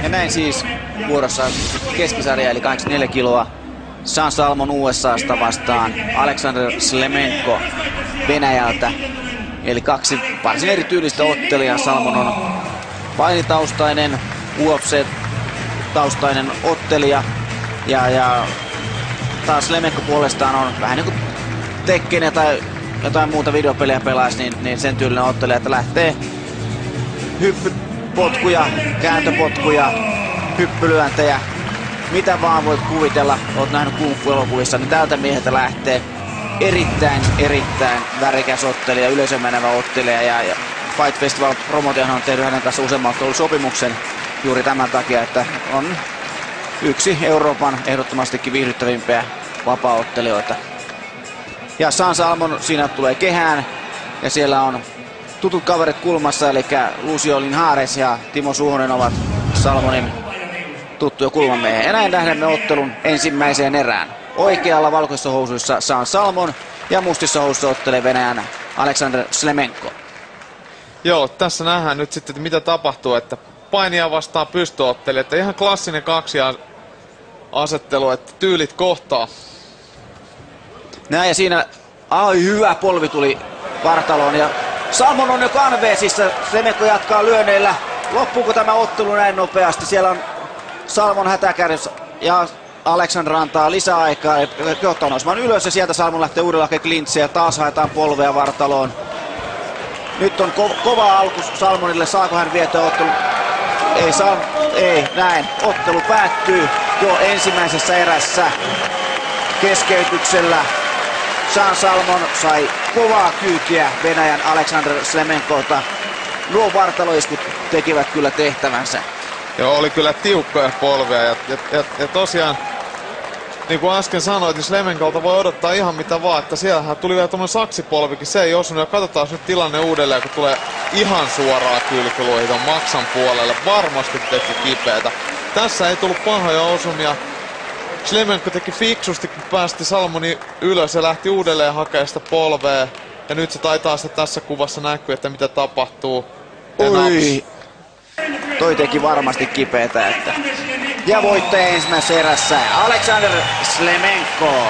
Ja näin siis vuorossa keskisarja eli 84 kiloa. San Salmon USAsta vastaan Alexander Slemenko Venäjältä. Eli kaksi varsin erityylistä ottelijaa. Salmon on painitaustainen, UFC-taustainen ottelija. Ja taas Slemenko puolestaan on vähän niin kuin Tekken tai jotain muuta videopeliä pelaisi, niin sen tyylinen ottelija, että lähtee hyppypotkuja, kääntöpotkuja, hyppylyöntejä, mitä vaan voit kuvitella, oot nähnyt Kung Fu-elokuvissa, niin tältä mieheltä lähtee erittäin värikäs ottelija, yleisön menevä ottelija ja Fight Festival promotion on tehnyt hänen kanssa useamman sopimuksen juuri tämän takia, että on yksi Euroopan ehdottomastikin viihdyttävimpiä vapaa-ottelijoita. Ja San Salmon siinä tulee kehään ja siellä on tutut kaverit kulmassa, eli Lucio Linhares ja Timo Suhonen ovat Salmonin tuttuja kulmamiehiä. Ja näin lähdemme ottelun ensimmäiseen erään. Oikealla valkoisissa housuissa San Salmon ja mustissa housuissa ottelee Venäjän Alexander Slemenko. Joo, tässä nähdään nyt sitten, että mitä tapahtuu, että painia vastaan pystyottelija, että ihan klassinen asettelu, että tyylit kohtaa. Näin ja siinä hyvä polvi tuli vartaloon ja Salmon on jo kanveesissa, Slemenko jatkaa lyönneillä. Loppuuko tämä ottelu näin nopeasti? Siellä on Salmon hätäkärjys ja Alexander antaa lisäaikaa ja johtaa nousemaan ylös ja sieltä Salmon lähtee uudella hakee klintsiä ja taas haetaan polvea vartaloon. Nyt on kova alku Salmonille, saako hän vietyä ottelun? Ei, näin. Ottelu päättyy jo ensimmäisessä erässä keskeytyksellä. San Salmon sai kovaa kyytiä Venäjän Alexander Slemenkolta. Nuo vartaloiskut tekivät kyllä tehtävänsä. Joo, oli kyllä tiukkoja polvia ja tosiaan, niin kuin äsken sanoit, niin Slemenkolta voi odottaa ihan mitä vaan, että siellähän tuli vielä tommonen saksipolvikin, se ei osunut ja katsotaan nyt tilanne uudelleen, kun tulee ihan suoraa kylkiluihin ton maksan puolelle, varmasti teki kipeätä. Tässä ei tullut pahoja osumia. Slemenko teki fiksusti, kun päästi Salmonin ylös ja lähti uudelleen hakemaan sitä polvea. Ja nyt se taitaa sitä tässä kuvassa näkyy, että mitä tapahtuu. Oi! Toi teki varmasti kipeätä, että... Ja voittaja ensimmäisessä erässä Alexander Slemenko.